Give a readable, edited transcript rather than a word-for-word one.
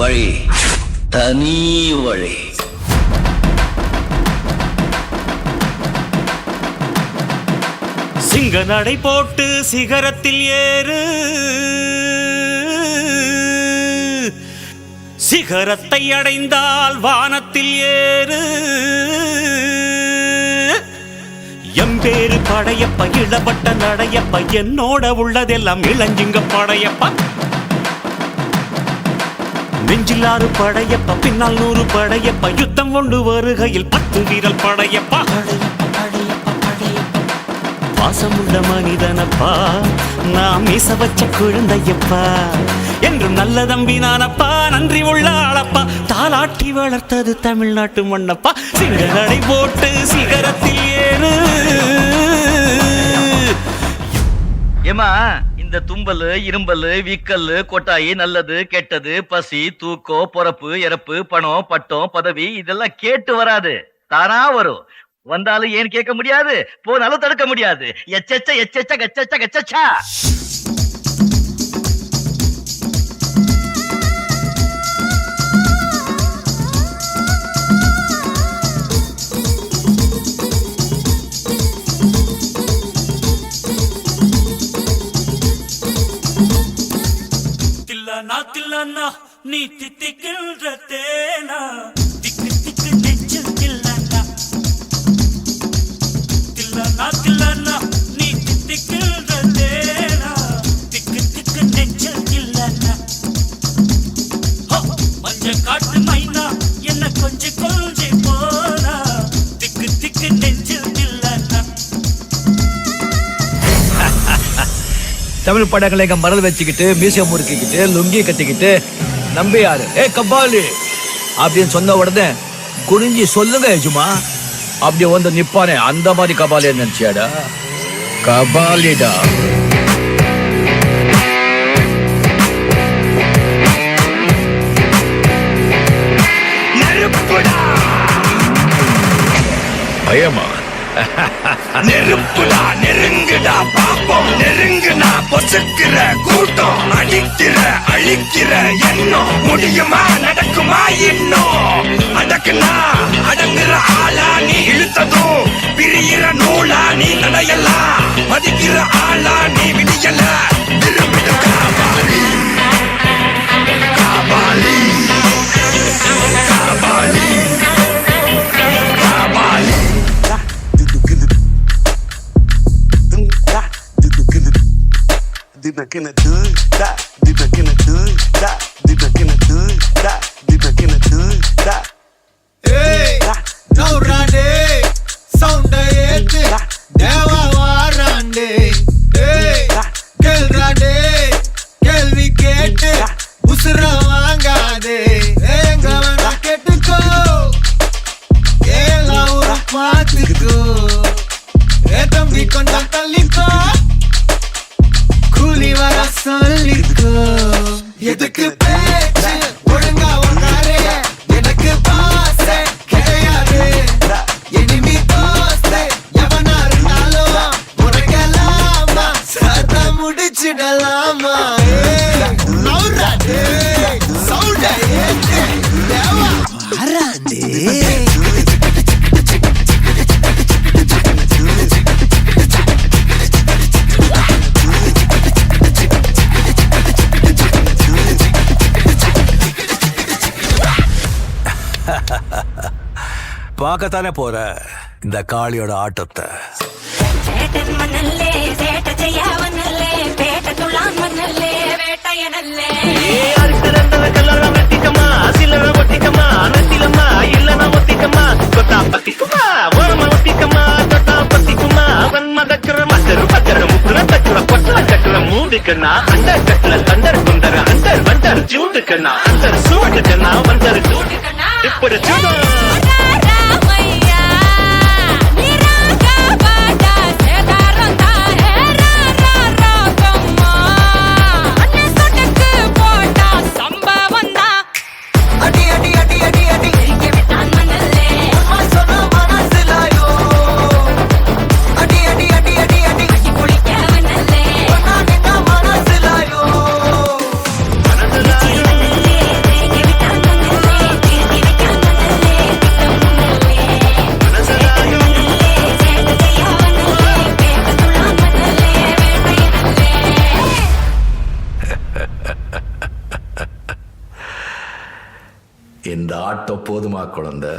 வழி தனி வழி. சிங்க நடை போட்டு சிகரத்தில் ஏறு, சிகரத்தை அடைந்தால் வானத்தில் ஏறு. எம்பேரு படையப்ப இளவட்ட நடையப்ப, என்னோட உள்ளதெல்லாம் இளஞ்சிங்க படையப்பா. நெஞ்சிலாறு படையப்ப பின்னால் 100 படையப்ப, யுத்தம் கொண்டு வருகையில் 10 வீரல் படையப்பா. பாசமுள்ள மனிதனப்பா, நாம் மீச வச்ச குழந்தையப்பா, என்றும் நல்ல தம்பி நானப்பா, நன்றி உள்ள ஆளப்பா, தாலாட்டி வளர்த்தது தமிழ்நாட்டு மண்ணப்பா. சிங்கநடை போட்டு சிகரத்தில் ஏறு. ஏமா, இந்த தும்பல், இரும்பல், வீக்கல், கொட்டாயி, நல்லது கெட்டது, பசி, தூக்கம், பொறப்பு, இறப்பு, பணம், பட்டம், பதவி இதெல்லாம் கேட்டு வராது, தானா வரும். வந்தாலும் ஏன் கேட்க முடியாது, போனாலும் தடுக்க முடியாது. எச்சச்ச எச்சச்ச கச்சச்ச கச்சச்சா. தில்லானா தில்லானா நீ தித்திக்கின்ற தேனா, திக்கு திக்கு நெஞ்சில் தில்லானா. தில்லானா தில்லானா நீ தித்திக்கின்ற தேனா, திக்கு திக்கு நெஞ்சில் தில்லானா. மஞ்ச காட்டு மைனா என்ன கொஞ்சி கொஞ்சி போனா, திக்கு திக்கு நெஞ்சில் தில்லானா. தமிழ் படங்களை எங்க மரல் வச்சுக்கிட்டு, மியூசியம் முறுக்கிக்கிட்டு, லுங்கி கட்டிக்கிட்டு, நம்பி யாரு ஏ கபாலி அப்படின்னு சொன்ன உடனே குனிஞ்சி சொல்லுங்க எஜுமா அப்படி வந்து நிப்பானே, அந்த மாதிரி கபாலி நினைச்சியாடா? கபாலிடா. பயமா? நெருப்புடா, நெருங்குடா பாப்போம், நெருங்குனா பொசுக்கிற கூட்டம், அடிக்கிற அழிக்கிற எண்ணம், முடியுமா நடக்குமா இன்னும்? அடக்குனா அடங்குற ஆளா நீ இழுத்ததும், பிரியிற நூலா நீ நடையலாம், மதிக்கிற ஆளா நீ விடியல, விரும்பிடு Kapali Kapali Kapali Kapali. Deep back in the hood, deep back in the hood, deep back in the hood, deep back in the hood. Hey, no rande, sound ayete, deva warande. Hey, kel rande, kelvi kete, usra vaangade. Enga vana kettuko, ela ura paathuko, e thambi konda talliko, கூலி வர சொல்லிக்கோ. எதுக்கு பேச்சு ஒழுங்கா உன்னாரே, எனக்கு பாசே கிடையாது. இனிமே தோஸ்தே எவனா இருந்தாலும் உனக்கெல்லாமா சத முடிச்சிடலாமா? நௌராடே சவுண்ட ஏத்து தேவா வராண்டே. பார்க்கத்தானே போற இந்த காளியோட ஆட்டத்தை. மூடுக்கண்ணா அண்டர் கட்டல தண்டர் குண்டர் அண்டர் வண்டர் ஜூண்டுக்கண்ணா அண்டர் சூடுக்கண்ணா வண்டர் ஜூண்டுக்கண்ணா இப்படி இந்த ஆட்டம் போதுமா குழந்தை?